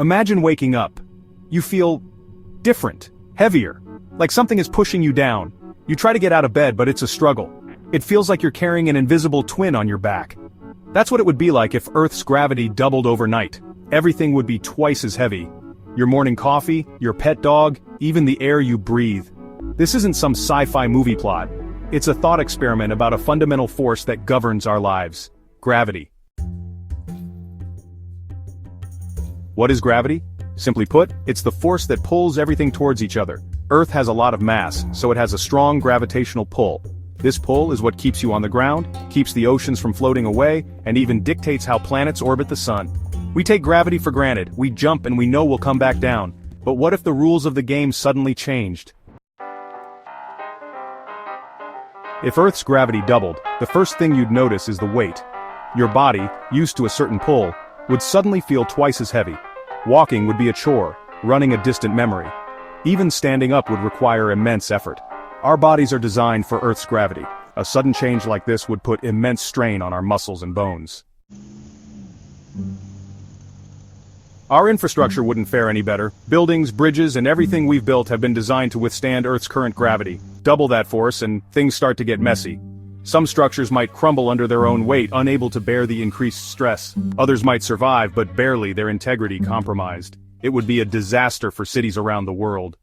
Imagine waking up. You feel different, heavier, like something is pushing you down. You try to get out of bed, but it's a struggle. It feels like you're carrying an invisible twin on your back. That's what it would be like if Earth's gravity doubled overnight. Everything would be twice as heavy. Your morning coffee, your pet dog, even the air you breathe. This isn't some sci-fi movie plot. It's a thought experiment about a fundamental force that governs our lives: gravity. What is gravity? Simply put, it's the force that pulls everything towards each other. Earth has a lot of mass, so it has a strong gravitational pull. This pull is what keeps you on the ground, keeps the oceans from floating away, and even dictates how planets orbit the sun. We take gravity for granted, we jump and we know we'll come back down. But what if the rules of the game suddenly changed? If Earth's gravity doubled, the first thing you'd notice is the weight. Your body, used to a certain pull, would suddenly feel twice as heavy. Walking would be a chore, running a distant memory. Even standing up would require immense effort. Our bodies are designed for Earth's gravity. A sudden change like this would put immense strain on our muscles and bones. Our infrastructure wouldn't fare any better. Buildings, bridges, and everything we've built have been designed to withstand Earth's current gravity. Double that force and things start to get messy. Some structures might crumble under their own weight, unable to bear the increased stress. Others might survive, but barely, their integrity compromised. It would be a disaster for cities around the world.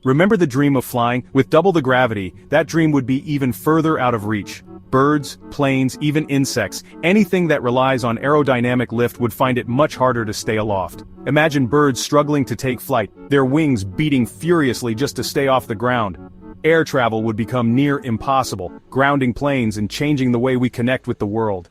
Remember the dream of flying? With double the gravity, that dream would be even further out of reach. Birds, planes, even insects, anything that relies on aerodynamic lift would find it much harder to stay aloft. Imagine birds struggling to take flight, their wings beating furiously just to stay off the ground. Air travel would become near impossible, grounding planes and changing the way we connect with the world.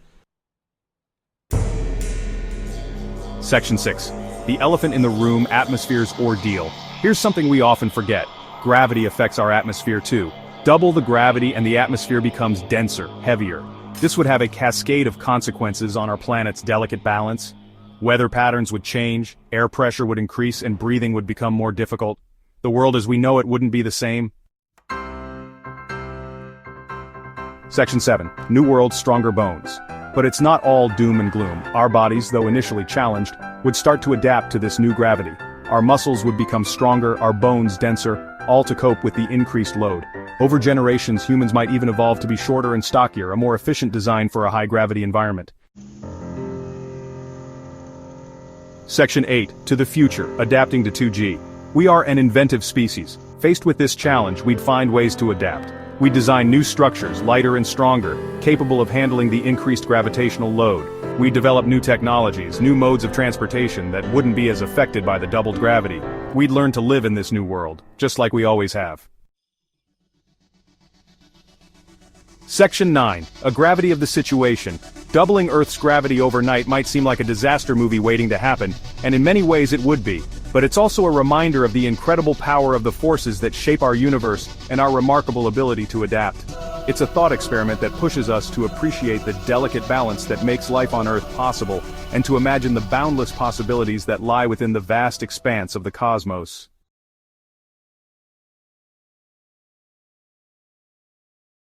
Section 6. The elephant in the room: atmosphere's ordeal. Here's something we often forget. Gravity affects our atmosphere too. Double the gravity and the atmosphere becomes denser, heavier. This would have a cascade of consequences on our planet's delicate balance. Weather patterns would change, air pressure would increase, and breathing would become more difficult. The world as we know it wouldn't be the same. Section 7. New World, stronger bones. But it's not all doom and gloom. Our bodies, though initially challenged, would start to adapt to this new gravity. Our muscles would become stronger, our bones denser, all to cope with the increased load. Over generations, humans might even evolve to be shorter and stockier, a more efficient design for a high-gravity environment. Section 8. To the future, adapting to 2G. We are an inventive species. Faced with this challenge, we'd find ways to adapt. We design new structures, lighter and stronger, capable of handling the increased gravitational load. We develop new technologies, new modes of transportation that wouldn't be as affected by the doubled gravity. We'd learn to live in this new world, just like we always have. Section 9. A gravity of the situation. Doubling Earth's gravity overnight might seem like a disaster movie waiting to happen, and in many ways it would be. But it's also a reminder of the incredible power of the forces that shape our universe and our remarkable ability to adapt. It's a thought experiment that pushes us to appreciate the delicate balance that makes life on Earth possible, and to imagine the boundless possibilities that lie within the vast expanse of the cosmos.